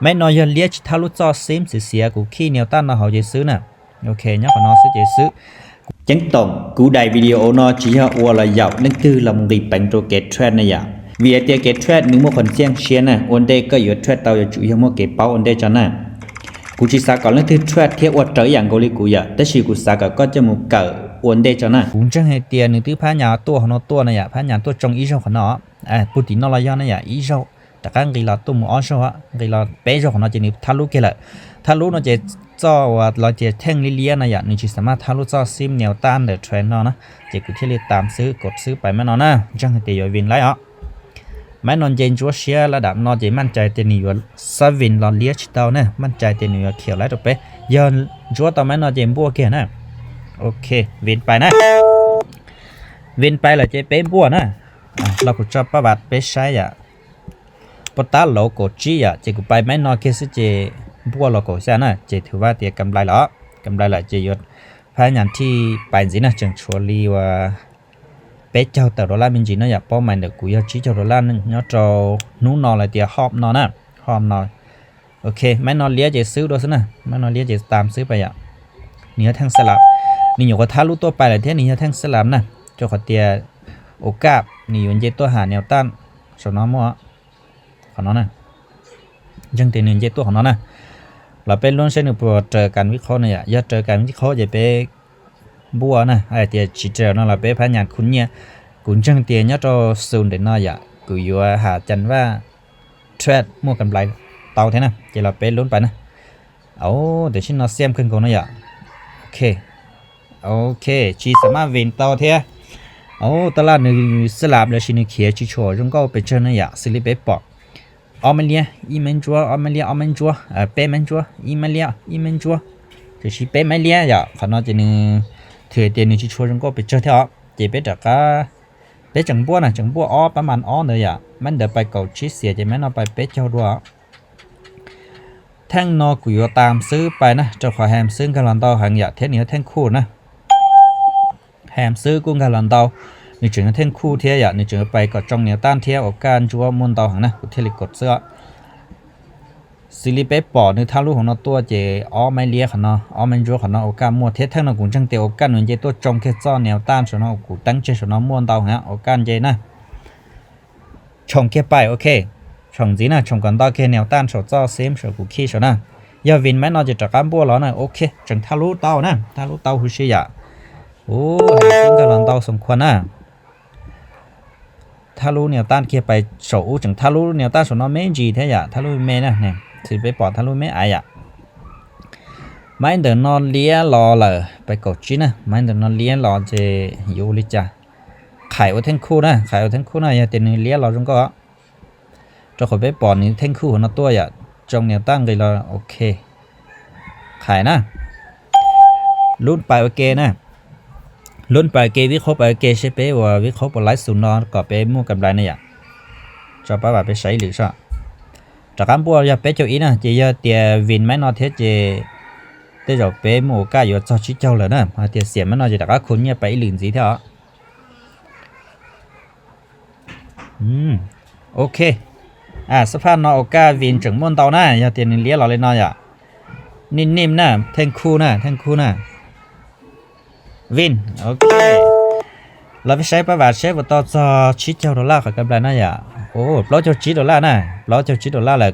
ไม่นอยเลียถ้ารู้จอซิมเสียกูขี้เหนียวต้านเราเขาจะซื้อน่ะโอเคnhá còn nó sẽจะซื้อจังต้องกูได้วิดีโอนอจีฮะวัวละยาวนั่นคือลำดีแปลงตัวเกตเทรดนะอย่าวีเอเตียเกตเทรดนึกว่าคนเชียงเชียนะวันเดย์ก็อยู่เทรดเตาอยู่จุยมั่วเก็บเป้าวันเดย์จันน่ะกูชีสาก่อนนั่นคือเทรดเทียบว่าเจออย่างกูลิกูอย่าแต่ชีกูสาก็จะมุกเกิดวันเดย์จันน่ะกูจังให้เตียนึกที่พญาตัวของตัวนะอย่าพญาตัวจงอีเจ้าของnóปุตินอละยานะอย่าอีเจ้าแต่การกีฬาตุ้มอ้อชัวกีฬาเป๊ะเจ้าของnóจะนี่ทะลุกี่ละทะลุnóจะจ่อว่าเราจะแท่งเลี้ยนะอย่านี่จะสามารถทะลุจ่อซิมแนวต้านเดอะเทรนด์นะจะกูที่เรียกตามซื้อกดซื้อไปไม่นอนนะจังให้เตียวินไล่อ่ะไม่นอนเจนจัวเชียระดับนอจะมั่นใจเตียนี่ว่าซาวินเราเลี้ยชิดเตาเนี่ยมั่นใจเตียนี่ว่าเขียวไล่ตัวเป๊ะย้อนจัวต่อไม่นอนเจนบัวเกียนะโอเควินไปนะวินไปเลยเจเป๊ะบัวนะเราก็จะประวัติเป๊ะใช้อ่ะปตาโลโกจีอ่ะเจกูไปไม่นอนแค่สิเจบัวโลโกใช่นะเจถือว่าเตียกำไรหรอกำไรหละเจยศพายานที่ไปสินะจังชัวรีว่าเป๊ะเจ้าแต่ดอลลาร์เป็นจีนะอยากป้อมันเด็กกูอยากชี้เจ้าดอลลาร์นึงเนาะจอนู้นนอนอะไรเตียหอบนอนนะหอบนอนโอเคไม่นอนเลี้ยเจซื้อด้วยสินะไม่นอนเลี้ยเจตามซื้อไปอ่ะนี่แท่งสลับนี่อยู่กับท่ารู้ตัวไปเลยเท่านี้แท่งสลับนะเจ้าขอเตียโอกาสนี่อยู่เจตัวหาแนวต้านสนอมัวของnó nè dân tiền nền dâyตัวของnó nèเราเป็นล้วนเส้นอุปกรณ์เจอการวิเคราะห์เนี่ยอย่าเจอการวิเคราะห์อย่าไปบัวนะไอ้เดี๋ยวชี้เจอนั่นเราไปพยานคุณเนี่ยคุณจังเตียเนี่ยเราสูนเด่นน้อยอย่ากูอยู่หาจันว่าเทรดมั่วกำไรเตาเท่นะเดี๋ยวเราไปล้วนไปนะเอาเดี๋ยวชิ้นเราเสียมขึ้นก่อนนะอย่าโอเคชีสามารถวินเตาเท่เอาตลาดหนึ่งสลับแล้วชิ้นเขียชิโชจงก็ไปเจอนะอย่าสิลิเปปอกออมเลียอีเมนจัวออมเลียออมเมนจัวเปเมนจัวอีเมเลียอีเมนจัวจะชี้เปเมเลียอย่าขณะจะนึงถือเตียนนึงชี้ชัวจงก็ไปเจอเถอะจะไปจากก็ไปจังบัวนะจังบัวอ้อประมาณอ้อเลยอย่ามันเดี๋ยวไปเกาชี้เสียจะแม่นเอาไปเป๊ะเจ้าด้วยแท่งนอกุยตามซื้อไปนะเจ้าขอแฮมซื้อกันหลังเตาหังอย่าเท่านี้แท่งคู่นะแฮมซื้อกุ้งกันหลังเตานี่จึงเท่งคู่เทียอย่านี่จึงไปก็จ้องเหนียวต้านเทียกับการจัวมวนเตาหังนะกูเทลิกดเสื้อซิลิเปปอนี่ทารุของเราตัวเจอ้อไม่เลี้ยขันเนาะอ้อมันจัวขันเนาะโอกาสมัวเทียทั้งเรากูจังเตียวโอกาสหนุนเจตัวจงแค่ซ้อนแนวต้านส่วนเรากูตั้งใจส่วนเรามวนเตาหังโอกาสเจนะชงแค่ไปโอเคชงจีนะชงกันต่อแค่แนวต้านส่วนจ้อเซมส่วนกูขี้ส่วนนะอย่าวินแม่นอจะจัดการบัวแล้วนะโอเคจังทารุเตานะทารุเตาหุชิยะโอ้ซึ่งกำลังเตาสมควรนะทารุแนวต้านเคียไปโฉจังทารุแนวต้านส่วนน้องไม่จีเท่ยะทารุไม่นะเนี่ยสิไปปอดทารุไม่อายะไม่เดินนอนเลี้ยรอเลยไปกดจีนะไม่เดินนอนเลี้ยรอเจยูริจ่าขายเอาเท่งคู่นะขายเอาเท่งคู่นะอย่าเต็นเลี้ยรอจงก็จะขอไปปอดนี่เท่งคู่ของน้าตัวอย่าจงแนวตั้งเลยรอโอเคขายนะรุ่นไปโอเคนะลุ้นไปเกวิเคราะห์ไปเกใช่เป้ว่าวิเคราะห์ไปไลฟ์สุนทรก็ไปมั่วกับไรเนี่ยจะป้าแบบไปใช้หรือใช่จากการบัวจะไปเจ้าอีนะจะยาเตียวินไม่นอเทเจเตจะไปมั่วก้าอยู่จะชิดเจ้าเลยนะมาเตียเสียไม่นอจะจากการคุณเนี่ยไปหลินสีเถอะโอเคสภาพนอโอก้าวินจังม่วนเตาหน้าอย่าเตียนเลี้ยเราเลยนออย่านิ่มๆนะแทงคู่นะวินโอเคเราไปใช้ประวัติใช้บทต่อชิดเจ้าดอลลาร์กับกำไรน่าอย่าโอ้เราจะชิดดอลลาร์นะเราจะชิดดอลลาร์แหละ